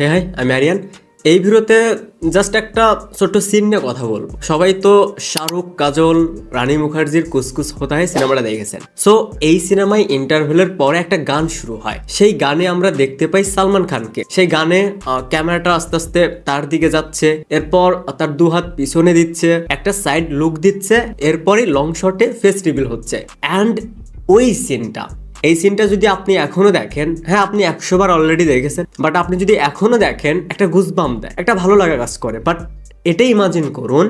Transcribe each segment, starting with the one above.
হে high, আমি আরিয়ান। এই ভিডিওতে জাস্ট একটা ছোট্ট সিন নিয়ে কথা বলবো। সবাই তো শাহরুখ, কাজল, রানী মুখার্জির কুসকুস হোতা হ্যায় সিনেমাটা দেখেছেন। সো এই সিনেমায় ইন্টারভেলের পরে একটা গান শুরু হয়। সেই গানে আমরা দেখতে পাই সালমান খানকে। সেই গানে ক্যামেরাটা আস্তে আস্তে তার দিকে যাচ্ছে, এরপর তার দু হাত পিছনে দিচ্ছে, একটা সাইড লুক দিচ্ছে, এরপরই লং শটে ফেস রিভিল হচ্ছে। অ্যান্ড ওই সিনটা, এই সিনটা যদি আপনি এখনো দেখেন, হ্যাঁ আপনি 100 বার অলরেডি দেখেছেন, বাট আপনি যদি এখনো দেখেন একটা গুজবাম্প দেয়, একটা ভালো লাগা কাজ করে। বাট এটাই ইমাজিন করুন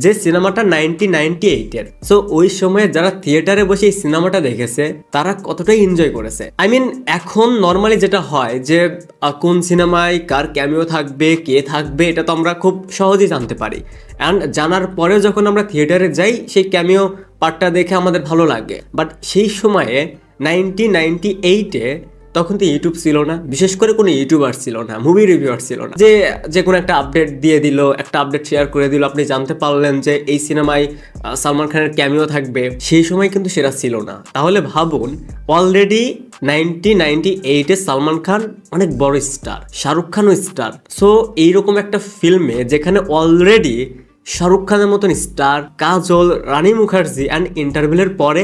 যে সিনেমাটা 1998-এর। সো ওই সময়ে যারা থিয়েটারে বসে এই সিনেমাটা দেখেছে তারা কতটাই এনজয় করেছে। আই মিন এখন নর্মালি যেটা হয় যে কোন সিনেমায় কার ক্যামিও থাকবে, কে থাকবে, এটা তো আমরা খুব সহজেই জানতে পারি। অ্যান্ড জানার পরেও যখন আমরা থিয়েটারে যাই সেই ক্যামিও পার্টটা দেখে আমাদের ভালো লাগে। বাট সেই সময়ে 1998-এ তখন তো ইউটিউব ছিল না, বিশেষ করে কোনো ইউটিউবার ছিল না, মুভি রিভিউয়ার ছিল না, যে কোনো একটা আপডেট দিয়ে দিল, একটা আপডেট শেয়ার করে দিল, আপনি জানতে পারলেন যে এই সিনেমায় সালমান খানের ক্যামিও থাকবে। সেই সময় কিন্তু সেটা ছিল না। তাহলে ভাবুন, অলরেডি 1998-এ সালমান খান অনেক বড় স্টার, শাহরুখ খানও স্টার। সো এইরকম একটা ফিল্মে যেখানে অলরেডি শাহরুখ খানের মতন স্টার, কাজল, রানী মুখার্জি অ্যান্ড ইন্টারভেলের পরে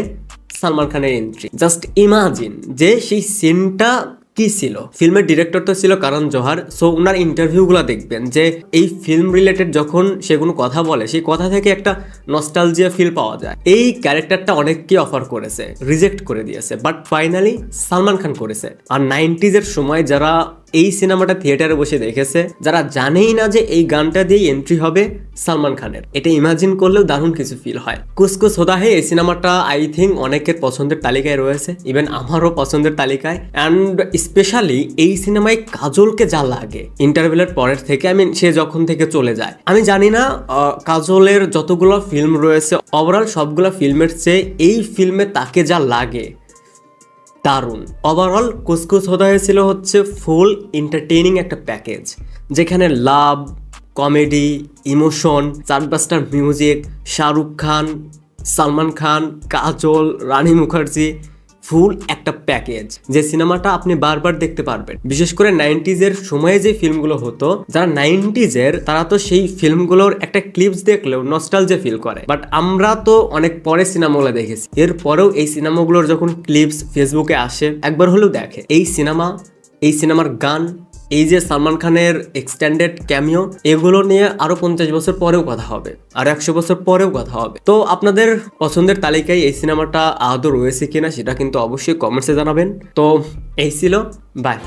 সালমান খানের এন্ট্রি, জাস্ট ইমাজিন যে সেই সিনটা কি ছিল। ফিল্মের ডিরেক্টর তো ছিল করণ জোহর। সো ওনার ইন্টারভিউগুলো দেখবেন যে এই ফিল্ম রিলেটেড যখন সে কোনো কথা বলে, সেই কথা থেকে একটা নস্টালজিয়া ফিল পাওয়া যায়। এই ক্যারেক্টারটা অনেককে অফার করেছে, রিজেক্ট করে দিয়েছে, বাট ফাইনালি সালমান খান করেছে। আর 90s-এর সময় যারা এই সিনেমাটা থিয়েটারে বসে দেখেছে, যারা জানেই না যে এই গানটা দিয়ে এন্ট্রি হবে সালমান খানের, এটা ইমাজিন করলেও দারুণ কিছু ফিল হয়। কুসকুস হোতা হ্যায় এই সিনেমাটা আই থিঙ্ক অনেকের পছন্দের তালিকায় রয়েছে, ইভেন আমারও পছন্দের তালিকায়। অ্যান্ড স্পেশালি এই সিনেমায় কাজলকে যা লাগে ইন্টারভেলের পরের থেকে, আই মিন সে যখন থেকে চলে যায়, আমি জানি না কাজলের যতগুলো ফিল্ম রয়েছে ওভারঅল সবগুলো ফিল্মের চেয়ে এই ফিল্মে তাকে যা লাগে দারুণ। ওভারঅল কুসকুস হোতা হ্যায় ছিল হচ্ছে ফুল এন্টারটেইনিং একটা প্যাকেজ, যেখানে লাভ, comedy, emotion, chartbuster music, Shahrukh Khan, Salman Khan, কাজল, রানী মুখার্জি, ফুল একটা প্যাকেজ। যে সিনেমাটা আপনি বারবার দেখতে পারবেন। বিশেষ করে 90s-এর সময়ে যে ফিল্মগুলো হতো, যারা 90s-এর তারা তো সেই ফিল্মগুলোর একটা ক্লিপস দেখলেও নস্টালজিয়া ফিল করে। বাট আমরা তো অনেক পরে সিনেমাগুলো দেখেছি, এরপরেও এই সিনেমাগুলোর যখন ক্লিপস ফেসবুকে আসে একবার হলেও দেখে। এই সিনেমার গান, এই যে সালমান খানের এক্সটেন্ডেড ক্যামিও, এগুলো নিয়ে আরো 50 বছর পরেও কথা হবে, আর 100 বছর পরেও কথা হবে। তো আপনাদের পছন্দের তালিকায় এই সিনেমাটা আদৌ রয়েছে কিনা সেটা কিন্তু অবশ্যই কমেন্টসে জানাবেন। তো এই ছিল, বাই।